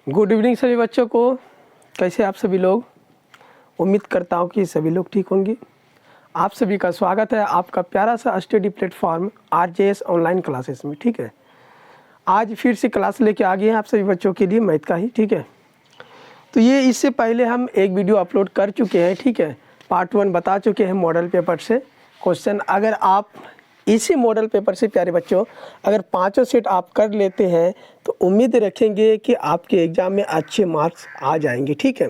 Good evening सभी बच्चों को। कैसे आप सभी लोग? उम्मीद करता हूँ कि सभी लोग ठीक होंगे। आप सभी का स्वागत है आपका प्यारा सा study platform RJS online classes में। ठीक है, आज फिर से क्लास लेके आ गए हैं आप सभी बच्चों के लिए मैथ का ही। ठीक है, तो ये इससे पहले हम एक वीडियो अपलोड कर चुके हैं। ठीक है, पार्ट 1 बता चुके हैं मॉडल पेपर से क्वेश्चन। अगर आप इसी मॉडल पेपर से प्यारे बच्चों अगर पाँचों सेट आप कर लेते हैं तो उम्मीद रखेंगे कि आपके एग्ज़ाम में अच्छे मार्क्स आ जाएंगे। ठीक है,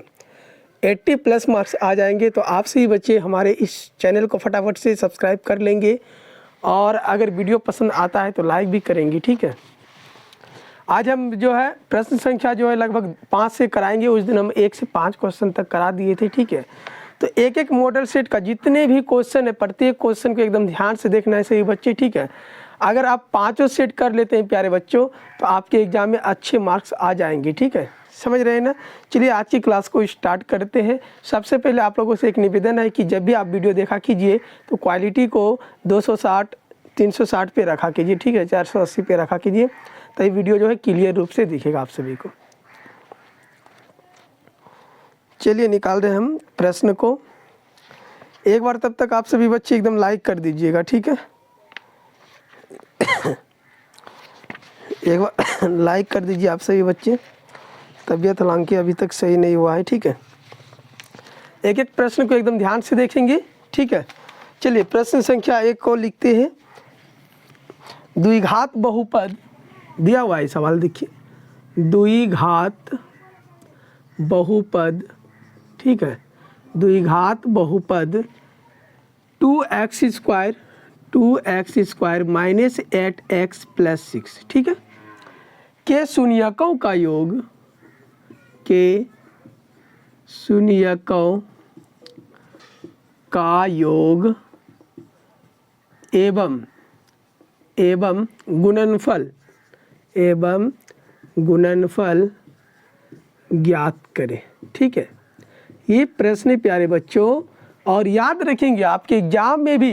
80+ मार्क्स आ जाएंगे। तो आप सभी बच्चे हमारे इस चैनल को फटाफट से सब्सक्राइब कर लेंगे और अगर वीडियो पसंद आता है तो लाइक भी करेंगे। ठीक है, आज हम जो है प्रश्न संख्या जो है लगभग 5 से कराएंगे। उस दिन हम 1 से 5 क्वेश्चन तक करा दिए थे। ठीक है, तो एक एक मॉडल सेट का जितने भी क्वेश्चन है प्रत्येक क्वेश्चन को एकदम ध्यान से देखना है सही बच्चे। ठीक है, अगर आप पाँचों सेट कर लेते हैं प्यारे बच्चों तो आपके एग्जाम में अच्छे मार्क्स आ जाएंगे। ठीक है, समझ रहे हैं ना? चलिए आज की क्लास को स्टार्ट करते हैं। सबसे पहले आप लोगों से एक निवेदन है कि जब भी आप वीडियो देखा कीजिए तो क्वालिटी को 260 360 पे रखा कीजिए। ठीक है, 480 पे रखा कीजिए, तो ये वीडियो जो है क्लियर रूप से दिखेगा आप सभी को। चलिए निकाल रहे हैं हम प्रश्न को। एक बार तब तक आप सभी बच्चे एकदम लाइक कर दीजिएगा। ठीक है, एक बार लाइक कर दीजिए आप सभी बच्चे। तबीयत हालांकि अभी तक सही नहीं हुआ है। ठीक है, एक एक प्रश्न को एकदम ध्यान से देखेंगे। ठीक है, चलिए प्रश्न संख्या 1 को लिखते हैं। द्विघात बहुपद दिया हुआ है सवाल, देखिए द्विघात बहुपद। ठीक है, द्विघात बहुपद 2x square minus 8x plus 6। ठीक है, के शून्यकों का योग, के शून्यकों का योग एवं गुणनफल ज्ञात करें। ठीक है, ये प्रश्न प्यारे बच्चों, और याद रखेंगे आपके एग्जाम में भी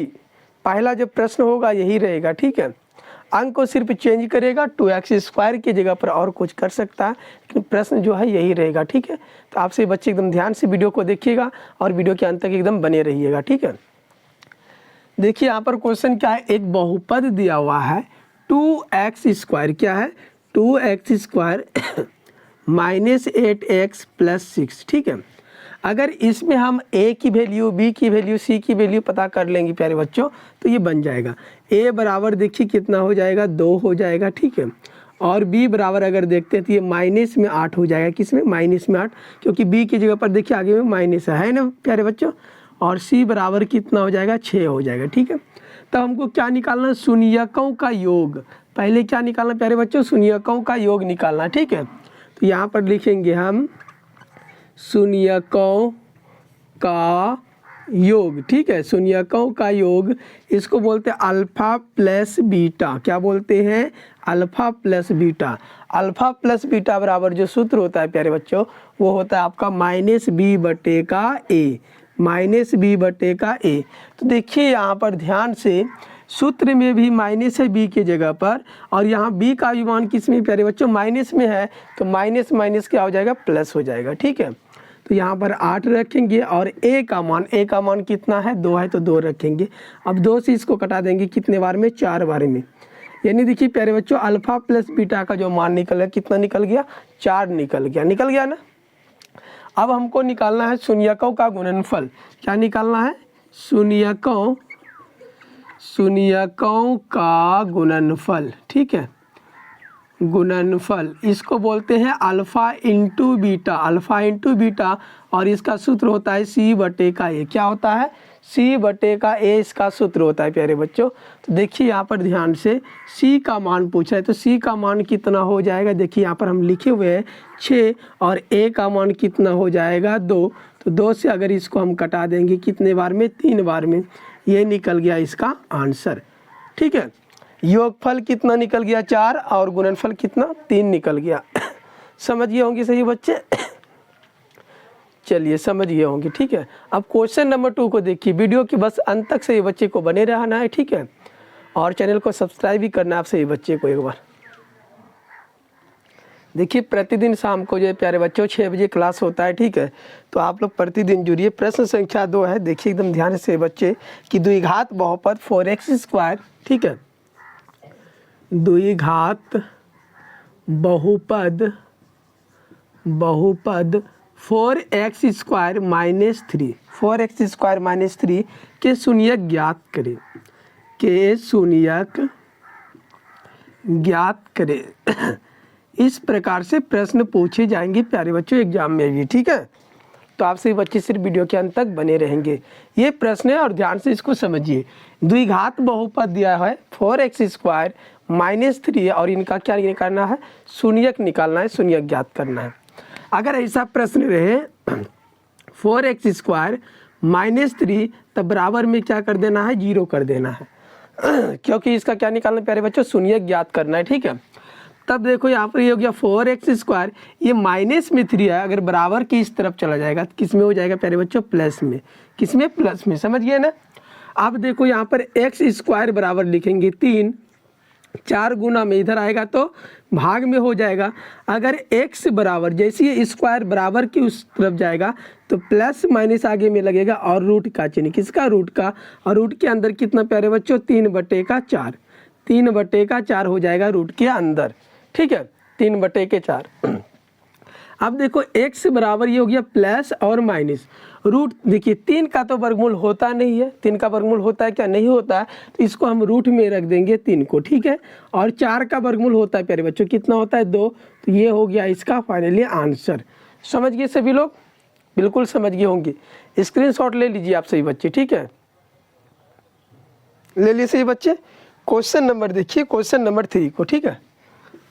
पहला जो प्रश्न होगा यही रहेगा। ठीक है, अंक को सिर्फ चेंज करेगा, 2x स्क्वायर की जगह पर और कुछ कर सकता है, लेकिन प्रश्न जो है यही रहेगा। ठीक है, तो आपसे बच्चे एकदम ध्यान से वीडियो को देखिएगा और वीडियो के अंत तक एकदम बने रहिएगा। ठीक है, देखिए यहाँ पर क्वेश्चन क्या है, एक बहुपद दिया हुआ है 2x स्क्वायर, क्या है 2x square minus 8x plus 6। ठीक है, अगर इसमें हम a की वैल्यू, b की वैल्यू, c की वैल्यू पता कर लेंगे प्यारे बच्चों तो ये बन जाएगा। a बराबर देखिए कितना हो जाएगा, 2 हो जाएगा। ठीक है, और b बराबर अगर देखते हैं तो ये माइनस में 8 हो जाएगा। किसमें? माइनस में 8, क्योंकि b की जगह पर देखिए आगे में माइनस है ना प्यारे बच्चों। और c बराबर कितना हो जाएगा, 6 हो जाएगा। ठीक है, तो हमको क्या निकालना? शून्यकों का योग। पहले क्या निकालना प्यारे बच्चों? शून्यकों का योग निकालना। ठीक है, तो यहाँ पर लिखेंगे हम शून्यकों का योग। ठीक है, शून्यकों का योग, इसको बोलते हैं अल्फा प्लस बीटा। क्या बोलते हैं? Alpha plus beta. Alpha plus beta बराबर जो सूत्र होता है प्यारे बच्चों वो होता है आपका माइनस बी बटे का ए, माइनस बी बटे का ए। तो देखिए यहाँ पर ध्यान से, सूत्र में भी माइनस है b की जगह पर, और यहाँ b का भी मान किस में प्यारे बच्चों? माइनस में है, तो माइनस माइनस क्या हो जाएगा? प्लस हो जाएगा। ठीक है, तो यहाँ पर 8 रखेंगे और a का मान कितना है? 2 है, तो 2 रखेंगे। अब 2 से इसको कटा देंगे कितने बार में? 4 बार में। यानी देखिए प्यारे बच्चों अल्फा प्लस बीटा का जो मान निकल गया, कितना निकल गया? 4 निकल गया ना। अब हमको निकालना है शून्यकों का गुणनफल। क्या निकालना है? शून्यकों का गुणनफल। ठीक है, गुणनफल, इसको बोलते हैं अल्फ़ा इंटू बीटा, और इसका सूत्र होता है c बटे का a। क्या होता है? c बटे का a इसका सूत्र होता है प्यारे बच्चों। तो देखिए यहाँ पर ध्यान से c का मान पूछा है, तो c का मान कितना हो जाएगा? देखिए यहाँ पर हम लिखे हुए हैं 6, और a का मान कितना हो जाएगा? 2। तो 2 से अगर इसको हम कटा देंगे कितने बार में? 3 बार में। ये निकल गया इसका आंसर। ठीक है, योगफल कितना निकल गया? 4, और गुणनफल कितना? 3 निकल गया। समझ गए होंगे सही बच्चे? चलिए समझ गए होंगे। ठीक है, अब क्वेश्चन नंबर 2 को देखिए। वीडियो की बस अंत तक सही बच्चे को बने रहना है। ठीक है, और चैनल को सब्सक्राइब भी करना है आप सभी बच्चे को एक बार। देखिए प्रतिदिन शाम को जो है प्यारे बच्चों 6 बजे क्लास होता है, ठीक है। तो आप लोग प्रतिदिन जुड़िए। प्रश्न संख्या 2 है, देखिए एकदम ध्यान से बच्चे कि द्विघात बहुपद 4x², ठीक है, द्विघात बहुपद 4x² - 3 के शून्यक ज्ञात करें, के शून्यक ज्ञात करें। इस प्रकार से प्रश्न पूछे जाएंगे प्यारे बच्चों एग्जाम में भी, ठीक है। तो आप सभी बच्चे सिर्फ वीडियो के अंत तक बने रहेंगे। ये प्रश्न है और ध्यान से इसको समझिए। द्विघात बहुपद दिया है 4x² - 3 और इनका क्या निकालना है, शून्यक निकालना है, शून्यक ज्ञात करना है। अगर ऐसा प्रश्न रहे 4x² - 3 तब बराबर में क्या कर देना है, 0 कर देना है क्योंकि इसका क्या निकालना है प्यारे बच्चों, शून्यक ज्ञात करना है, ठीक है। तब देखो यहाँ पर ये हो गया 4x², ये -3 है, अगर बराबर की इस तरफ चला जाएगा तो किस में हो जाएगा प्यारे बच्चों, प्लस में। किस में, प्लस में, समझ गए ना। अब देखो यहाँ पर x² बराबर लिखेंगे 3, 4 गुना में इधर आएगा तो भाग में हो जाएगा। अगर x बराबर, जैसे ये स्क्वायर बराबर की उस तरफ जाएगा तो प्लस माइनस आगे में लगेगा और रूट का चिन्ह, किसका, रूट का। और रूट के अंदर कितना प्यारे बच्चों, 3/4, 3/4 हो जाएगा रूट के अंदर, ठीक है, 3/4। अब देखो x बराबर ये हो गया प्लस और माइनस, रूट देखिए 3 का तो वर्गमूल होता नहीं है, 3 का वर्गमूल होता है क्या, नहीं होता है, तो इसको हम रूट में रख देंगे 3 को, ठीक है। और 4 का वर्गमूल होता है प्यारे बच्चों, कितना होता है, 2, तो ये हो गया इसका फाइनली आंसर। समझ गए सभी लोग, बिल्कुल समझ गए होंगे। स्क्रीनशॉट ले लीजिए आप सभी बच्चे, ठीक है, ले लीजिए सभी बच्चे। क्वेश्चन नंबर देखिए, क्वेश्चन नंबर 3 को, ठीक है,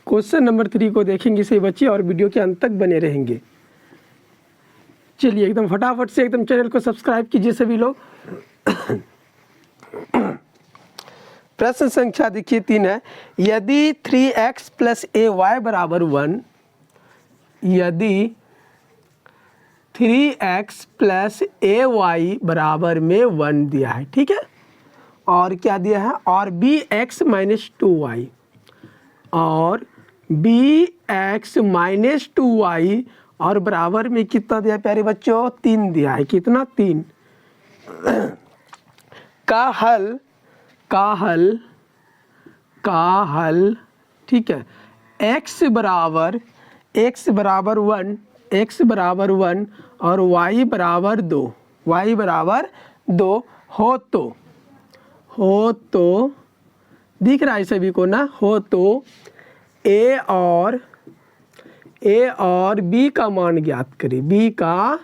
क्वेश्चन नंबर 3 को देखेंगे सही बच्चे और वीडियो के अंत तक बने रहेंगे। चलिए एकदम फटाफट से एकदम चैनल को सब्सक्राइब कीजिए सभी लोग। प्रश्न संख्या देखिए 3 है, यदि 3x + ay बराबर 1, यदि 3x + ay बराबर में 1 दिया है, ठीक है, और क्या दिया है, और bx - 2y, और bx - 2y और बराबर में कितना दिया प्यारे बच्चों, 3 दिया है, कितना, 3 का हल, ठीक है, x बराबर 1 और y बराबर 2, हो तो दिख रहा है सभी को ना, हो तो a और b का मान ज्ञात करें, b का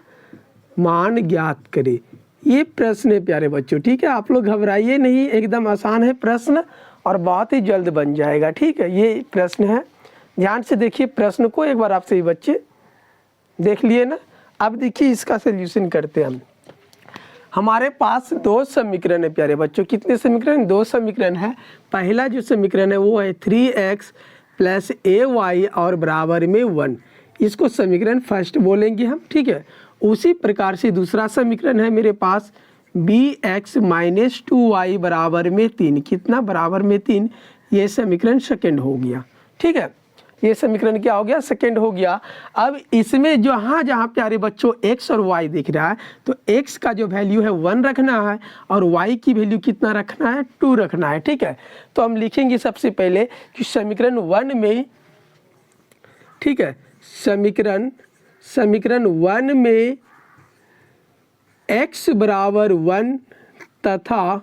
मान ज्ञात करें। ये प्रश्न है प्यारे बच्चों, ठीक है, आप लोग घबराइए नहीं, एकदम आसान है प्रश्न और बहुत ही जल्द बन जाएगा, ठीक है। ये प्रश्न है, ध्यान से देखिए प्रश्न को एक बार आप सभी बच्चे देख लिए ना। अब देखिए इसका सोल्यूशन करते हैं हम। हमारे पास 2 समीकरण है प्यारे बच्चों, कितने समीकरण, 2 समीकरण है। पहला जो समीकरण है वो है 3x + ay और बराबर में 1, इसको समीकरण फर्स्ट बोलेंगे हम, ठीक है। उसी प्रकार से दूसरा समीकरण है मेरे पास bx - 2y बराबर में 3, कितना, बराबर में 3, ये समीकरण सेकंड हो गया, ठीक है। ये समीकरण क्या हो गया, सेकंड हो गया। अब इसमें जहाँ प्यारे बच्चों x और y दिख रहा है तो x का जो वैल्यू है 1 रखना है और y की वैल्यू कितना रखना है, 2 रखना है, ठीक है। तो हम लिखेंगे सबसे पहले कि समीकरण 1 में, ठीक है, समीकरण 1 में x बराबर 1 तथा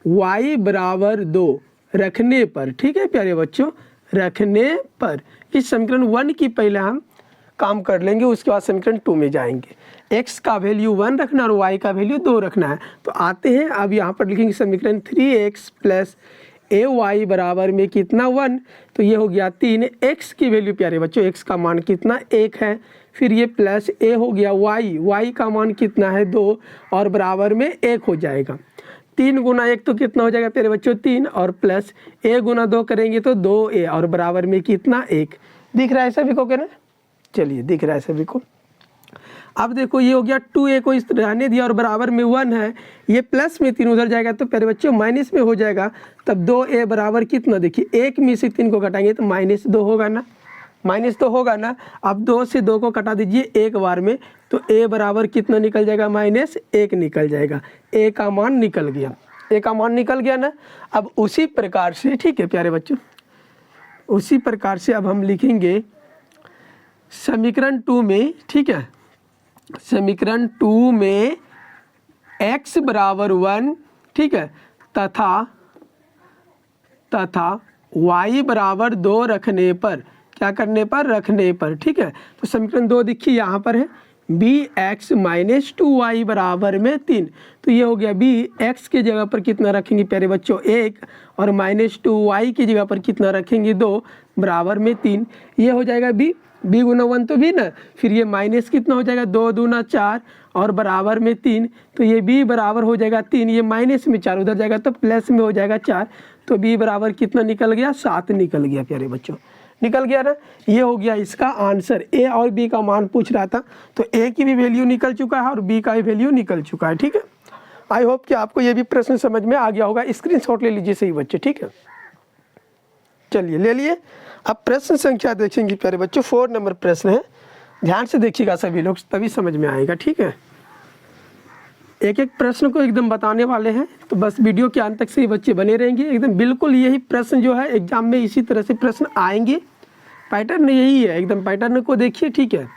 y बराबर 2 रखने पर, ठीक है प्यारे बच्चों, रखने पर इस समीकरण 1 की पहले हम काम कर लेंगे, उसके बाद समीकरण 2 में जाएंगे। x का वैल्यू 1 रखना और y का वैल्यू 2 रखना है। तो आते हैं, अब यहाँ पर लिखेंगे समीकरण 3x + ay बराबर में कितना, 1, तो ये हो गया 3। x की वैल्यू प्यारे बच्चों, x का मान कितना, 1 है, फिर ये प्लस a हो गया, y का मान कितना है, 2 और बराबर में 1 हो जाएगा। 3 गुना 1 तो कितना हो जाएगा प्यारे बच्चों, 3 और प्लस a गुना 2 करेंगे तो 2a और बराबर में कितना, 1। दिख रहा है सभी को क्या ना, चलिए दिख रहा है सभी को। अब देखो ये हो गया 2a को इस रहने दिया और बराबर में 1 है, ये प्लस में 3 उधर जाएगा तो प्यारे बच्चों माइनस में हो जाएगा, तब 2a बराबर कितना, देखिए 1 में से 3 को घटाएंगे तो -2 होगा ना, माइनस तो होगा ना। अब 2 से 2 को कटा दीजिए एक बार में, तो a बराबर कितना निकल जाएगा, -1 निकल जाएगा। a का मान निकल गया, a का मान निकल गया ना। अब उसी प्रकार से, ठीक है प्यारे बच्चों, उसी प्रकार से अब हम लिखेंगे समीकरण 2 में, ठीक है, समीकरण 2 में x बराबर 1, ठीक है, तथा y बराबर 2 रखने पर, क्या करने पर, रखने पर, ठीक है। तो समीकरण 2 देखिए यहाँ पर है bx माइनस 2y बराबर में 3। तो ये हो गया bx के जगह पर कितना रखेंगे प्यारे बच्चों, 1, और -2y की जगह पर कितना रखेंगे, 2, बराबर में 3। ये हो जाएगा b गुना 1 तो b ना, फिर ये माइनस कितना हो जाएगा, 2 दूना 4 और बराबर में 3। तो ये b बराबर हो जाएगा 3, ये माइनस में 4 उधर जाएगा तो प्लस में हो जाएगा 4। तो b बराबर कितना निकल गया, 7 निकल गया प्यारे बच्चों, निकल गया ना। ये हो गया इसका आंसर। a और b का मान पूछ रहा था, तो a की भी वैल्यू निकल चुका है और b का भी वैल्यू निकल चुका है, ठीक है। आई होप कि आपको ये भी प्रश्न समझ में आ गया होगा। स्क्रीनशॉट ले लीजिए सही बच्चे, ठीक है। चलिए ले लिए। अब प्रश्न संख्या देखेंगे प्यारे बच्चों, 4 नंबर प्रश्न है, ध्यान से देखिएगा सभी लोग, तभी समझ में आएगा, ठीक है। एक एक प्रश्न को एकदम बताने वाले हैं, तो बस वीडियो के अंत तक से ही बच्चे बने रहेंगे एकदम। बिल्कुल यही प्रश्न जो है एग्जाम में इसी तरह से प्रश्न आएंगे, पैटर्न यही है एकदम, पैटर्न को देखिए, ठीक है।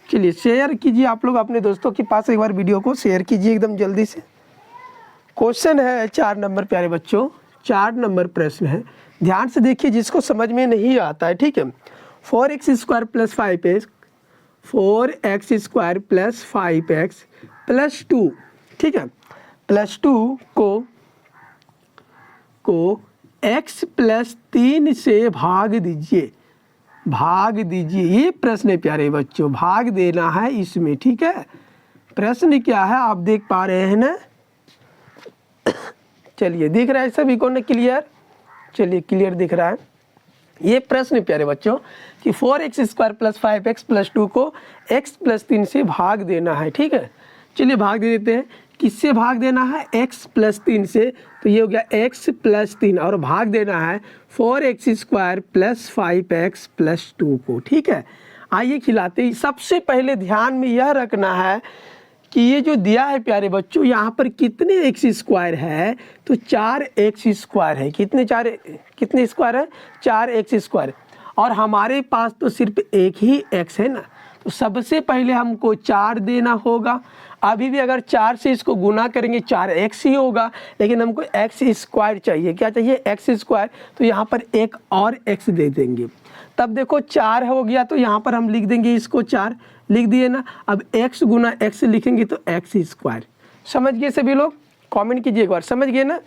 चलिए शेयर कीजिए आप लोग अपने दोस्तों के पास, एक बार वीडियो को शेयर कीजिए एकदम जल्दी से। क्वेश्चन है 4 नंबर प्यारे बच्चों, 4 नंबर प्रश्न है, ध्यान से देखिए जिसको समझ में नहीं आता है, ठीक है। 4x square plus 5x, 4x square plus 5x plus 2, ठीक है, प्लस 2 को x प्लस 3 से भाग दीजिए, भाग दीजिए। ये प्रश्न है प्यारे बच्चों, भाग देना है इसमें, ठीक है। प्रश्न क्या है आप देख पा रहे हैं ना, चलिए दिख रहा है सभी को ना क्लियर, चलिए क्लियर दिख रहा है। ये प्रश्न प्यारे बच्चों कि 4x square plus 5x plus 2 को x प्लस 3 से भाग देना है, ठीक है। चलिए भाग दे देते हैं, किससे भाग देना है, x प्लस 3 से। तो ये हो गया x प्लस 3 और भाग देना है 4x square plus 5x plus 2 को, ठीक है। आइए खिलाते ही, सबसे पहले ध्यान में यह रखना है कि ये जो दिया है प्यारे बच्चों, यहाँ पर कितने x स्क्वायर है, तो 4x स्क्वायर है। कितने स्क्वायर है, 4x स्क्वायर, और हमारे पास तो सिर्फ एक ही x है ना, तो सबसे पहले हमको 4 देना होगा। अभी भी अगर 4 से इसको गुना करेंगे 4x ही होगा, लेकिन हमको x स्क्वायर चाहिए। क्या चाहिए, x स्क्वायर। तो यहाँ पर एक और x दे देंगे, तब देखो 4 हो गया, तो यहाँ पर हम लिख देंगे इसको 4, लिख दिए ना। अब x गुना x लिखेंगे तो x स्क्वायर। समझ गए सभी लोग, कमेंट कीजिए एक बार, समझ गए ना।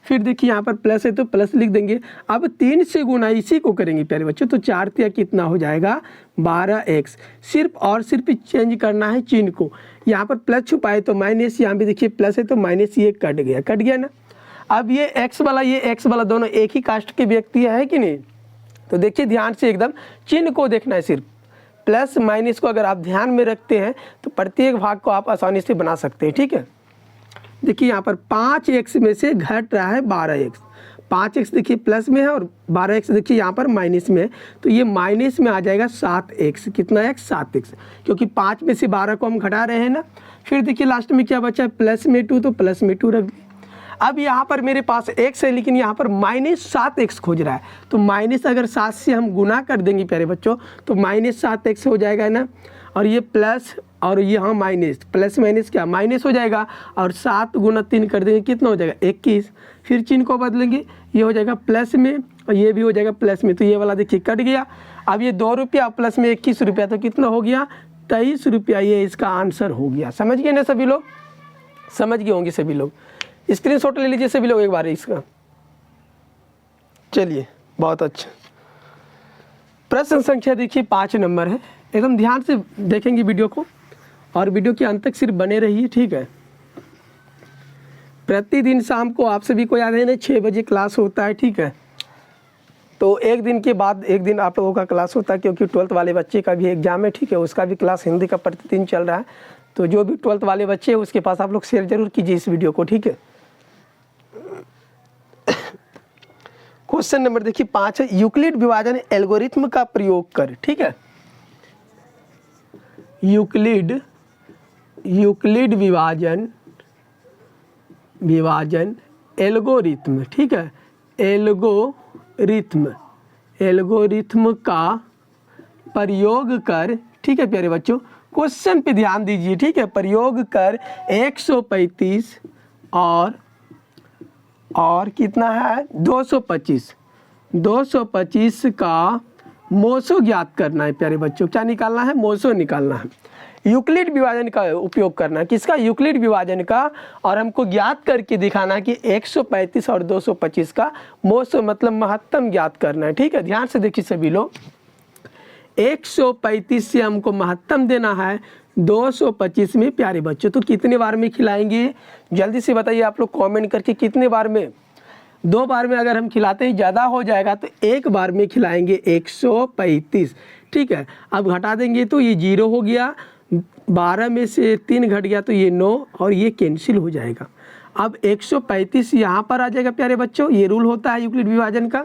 फिर देखिए यहाँ पर प्लस है तो प्लस लिख देंगे। अब 3 से गुना इसी को करेंगे प्यारे बच्चों, तो 4 तिया कितना हो जाएगा, 12x। सिर्फ और सिर्फ चेंज करना है चिन्ह को, यहाँ पर प्लस छुपाए तो माइनस, यहाँ भी देखिए प्लस है तो माइनस, ये कट गया ना। अब ये x वाला दोनों एक ही कास्ट के व्यक्ति है कि नहीं, तो देखिए ध्यान से एकदम चिन्ह को देखना है। सिर्फ प्लस माइनस को अगर आप ध्यान में रखते हैं तो प्रत्येक भाग को आप आसानी से बना सकते हैं, ठीक है। देखिए यहाँ पर 5x में से घट रहा है 12x, 5x देखिए प्लस में है और 12x देखिए यहाँ पर माइनस में है, तो ये माइनस में आ जाएगा 7x। कितना x, 7x, क्योंकि 5 में से 12 को हम घटा रहे हैं ना। फिर देखिए लास्ट में क्या बचा है, प्लस में 2, तो प्लस में 2 रख दिए। अब यहाँ पर मेरे पास x है, लेकिन यहाँ पर -7x खोज रहा है, तो माइनस अगर 7 से हम गुना कर देंगे प्यारे बच्चों तो -7x हो जाएगा ना, और ये प्लस और यहाँ माइनस, प्लस माइनस क्या माइनस हो जाएगा, और 7 गुना 3 कर देंगे कितना हो जाएगा, 21। फिर चिन्ह को बदलेंगे, ये हो जाएगा प्लस में और ये भी हो जाएगा प्लस में, तो ये वाला देखिए कट गया। अब ये 2 रुपया प्लस में 21 रुपया, तो कितना हो गया, 23 रुपया। ये इसका आंसर हो गया। समझ गए ना सभी लोग, समझ गए होंगे सभी लोग। स्क्रीनशॉट ले लीजिए सभी लोग एक बार इसका। चलिए बहुत अच्छा। प्रश्न संख्या देखिए 5 नंबर है, एकदम ध्यान से देखेंगे वीडियो को और वीडियो के अंत तक सिर्फ बने रहिए, ठीक है। प्रतिदिन शाम को आप सभी को याद है ना 6 बजे क्लास होता है, ठीक है। तो एक दिन के बाद एक दिन आप लोगों का क्लास होता है, क्योंकि 12th वाले बच्चे का भी एग्जाम है, ठीक है, उसका भी क्लास हिंदी का प्रतिदिन चल रहा है। तो जो भी 12th वाले बच्चे हैं उसके पास आप लोग शेयर जरूर कीजिए इस वीडियो को, ठीक है। क्वेश्चन नंबर देखिए 5 है, यूक्लिड विभाजन एल्गोरिथ्म का प्रयोग कर। ठीक है, यूक्लिड विभाजन एल्गोरिथ्म। ठीक है, एल्गोरिथ्म का प्रयोग कर। ठीक है प्यारे बच्चों, क्वेश्चन पे ध्यान दीजिए। ठीक है, प्रयोग कर 135 और कितना है 225 का मोसो ज्ञात करना है प्यारे बच्चों। क्या निकालना है? मोसो निकालना है। यूक्लिड विभाजन का उपयोग करना है। किसका? यूक्लिड विभाजन का। और हमको ज्ञात करके दिखाना कि 135 और 225 का मोसो मतलब महत्तम ज्ञात करना है। ठीक है, ध्यान से देखिए सभी लोग, 135 से हमको महत्तम देना है 225 में प्यारे बच्चों। तो कितने बार में खिलाएंगे? जल्दी से बताइए आप लोग कमेंट करके, कितने बार में? 2 बार में अगर हम खिलाते हैं ज़्यादा हो जाएगा तो 1 बार में खिलाएंगे 135। ठीक है, अब घटा देंगे तो ये 0 हो गया, 12 में से 3 घट गया तो ये 9 और ये कैंसिल हो जाएगा। अब 135 यहाँ पर आ जाएगा प्यारे बच्चों, ये रूल होता है यूक्लिड विभाजन का।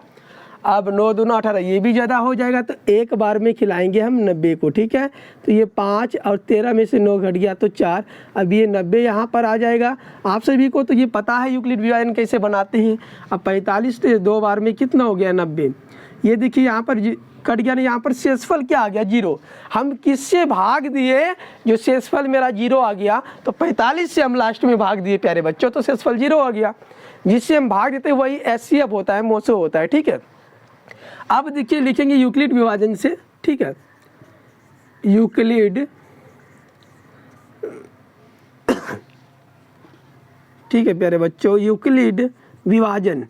अब 9 दूना 18, ये भी ज़्यादा हो जाएगा तो 1 बार में खिलाएंगे हम 90 को। ठीक है, तो ये 5 और 13 में से 9 घट गया तो 4। अब ये 90 यहाँ पर आ जाएगा। आप सभी को तो ये पता है यूक्लिड विभाजन कैसे बनाते हैं। अब 45 से 2 बार में कितना हो गया 90। ये देखिए यहाँ पर कट गया ना, यहाँ पर शेषफल क्या आ गया? 0। हम किससे भाग दिए? जो शेषफल मेरा 0 आ गया तो 45 से हम लास्ट में भाग दिए प्यारे बच्चों, तो शेषफल 0 आ गया। जिससे हम भाग देते हैं वही एचसीएफ होता है, मोसो होता है। ठीक है, अब देखिए लिखेंगे यूक्लिड विभाजन से। ठीक है, यूक्लिड ठीक है प्यारे बच्चों, यूक्लिड विभाजन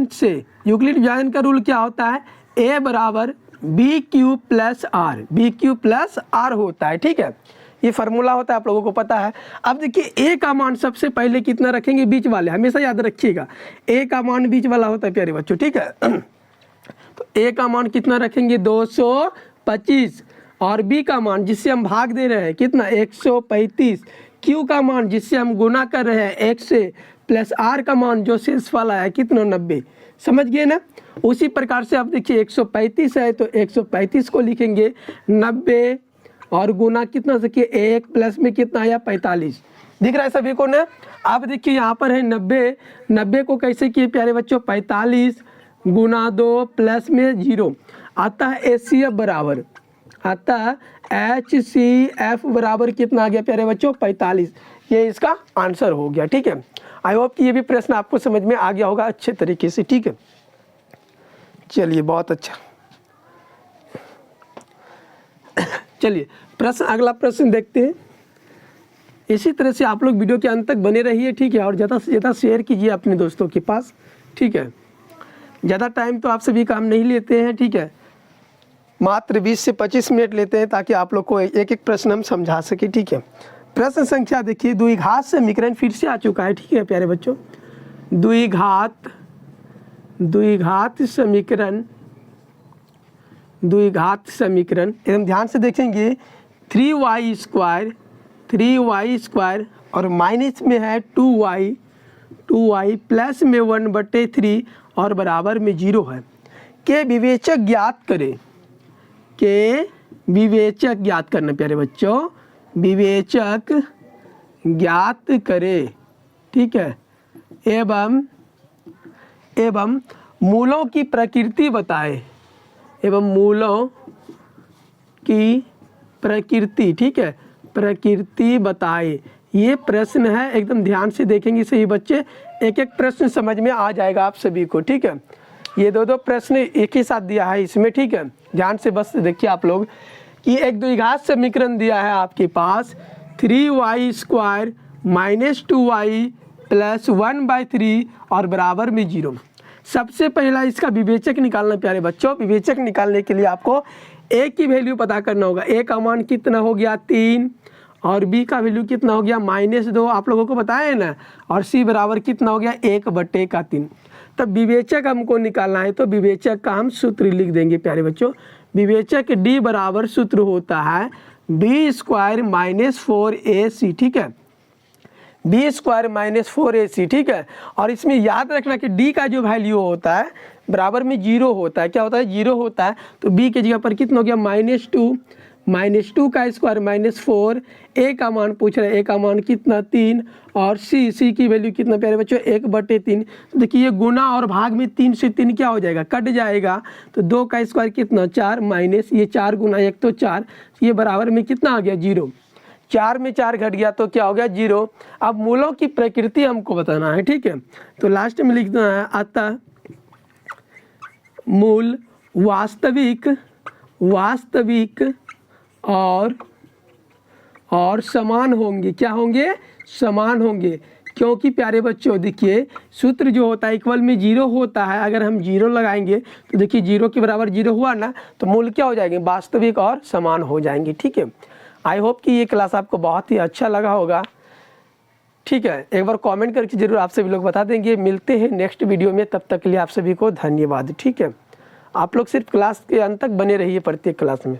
से, यूक्लिड विभाजन का रूल क्या होता है? a बराबर बी क्यू प्लस आर होता है। ठीक है, ये फार्मूला होता है, आप लोगों को पता है। अब देखिए a का मान सबसे पहले कितना रखेंगे? बीच वाले, हमेशा याद रखिएगा a का मान बीच वाला होता है प्यारे बच्चों। ठीक है, तो a का मान कितना रखेंगे? 225। और b का मान जिससे हम भाग दे रहे हैं कितना? 135। q का मान जिससे हम गुना कर रहे हैं 1 से, प्लस r का मान जो शेष वाला है कितना? 90। समझ गए ना? उसी प्रकार से अब देखिए 135 है तो 135 को लिखेंगे 90 और गुना कितना से किए 1, प्लस में कितना आया 45। दिख रहा है सभी को ना? अब देखिए यहाँ पर है 90 को कैसे किए प्यारे बच्चों? 45 गुना 2 प्लस में 0 आता है एचसीएफ बराबर, आता है HCF बराबर कितना आ गया प्यारे बच्चों? 45। ये इसका आंसर हो गया। ठीक है, आई होप कि ये भी प्रश्न आपको समझ में आ गया होगा अच्छे तरीके से। ठीक है, चलिए बहुत अच्छा। चलिए प्रश्न, अगला प्रश्न देखते हैं। इसी तरह से आप लोग वीडियो के अंत तक बने रहिए। ठीक है, और ज़्यादा से ज़्यादा शेयर कीजिए अपने दोस्तों के पास। ठीक है, ज़्यादा टाइम तो आप सभी काम नहीं लेते हैं। ठीक है, मात्र 20 से 25 मिनट लेते हैं ताकि आप लोग को एक एक प्रश्न हम समझा सके। ठीक है, प्रश्न संख्या देखिए, द्विघात समीकरण फिर से आ चुका है। ठीक है प्यारे बच्चों, द्विघात समीकरण एकदम ध्यान से देखेंगे। 3y स्क्वायर और माइनस में है 2y प्लस में 1/3 और बराबर में 0 है। के विवेचक ज्ञात करें। के विवेचक ज्ञात करना प्यारे बच्चों, विवेचक ज्ञात करे। ठीक है, एवं मूलों की प्रकृति बताए, मूलों की प्रकृति। ठीक है, प्रकृति बताए। ये प्रश्न है, एकदम ध्यान से देखेंगे सही बच्चे, एक एक प्रश्न समझ में आ जाएगा आप सभी को। ठीक है, ये दो प्रश्न एक ही साथ दिया है इसमें। ठीक है, ध्यान से बस देखिए आप लोग कि एक द्विघात समीकरण दिया है आपके पास 3y square minus 2y plus 1/3 और बराबर में 0। सबसे पहला इसका विवेचक निकालना प्यारे बच्चों। विवेचक निकालने के लिए आपको a की वैल्यू पता करना होगा। a का मान कितना हो गया? 3 और b का वैल्यू कितना हो गया? -2, आप लोगों को बताया है ना। और c बराबर कितना हो गया? 1/3। तब विवेचक हमको निकालना है तो विवेचक का हम सूत्र लिख देंगे प्यारे बच्चों। विवेचक d बराबर सूत्र होता है b स्क्वायर माइनस 4ac। ठीक है, बी स्क्वायर माइनस 4ac, ठीक है। और इसमें याद रखना कि डी का जो वैल्यू होता है बराबर में 0 होता है, क्या होता है 0 होता है। तो बी की जगह पर कितना हो गया -2 का स्क्वायर -4, ए का मान पूछ रहे हैं, ए का मान कितना 3, और सी की वैल्यू कितना प्यारे बच्चों 1/3। तो देखिए ये गुना और भाग में 3 से 3 क्या हो जाएगा, कट जाएगा। तो 2 का स्क्वायर कितना 4 माइनस ये 4 गुना 1 तो 4, ये बराबर में कितना आ गया 0। 4 में 4 घट गया तो क्या हो गया 0। अब मूलों की प्रकृति हमको बताना है, ठीक है। तो लास्ट में लिखना है अतः मूल वास्तविक और समान होंगे, क्या होंगे, समान होंगे। क्योंकि प्यारे बच्चों देखिए सूत्र जो होता है इक्वल में 0 होता है, अगर हम 0 लगाएंगे तो देखिए 0 के बराबर 0 हुआ ना, तो मूल क्या हो जाएंगे, वास्तविक और समान हो जाएंगे, ठीक है। आई होप कि ये क्लास आपको बहुत ही अच्छा लगा होगा, ठीक है। एक बार कमेंट करके जरूर आप सभी लोग बता देंगे। मिलते हैं नेक्स्ट वीडियो में, तब तक के लिए आप सभी को धन्यवाद, ठीक है। आप लोग सिर्फ क्लास के अंत तक बने रहिए प्रत्येक क्लास में।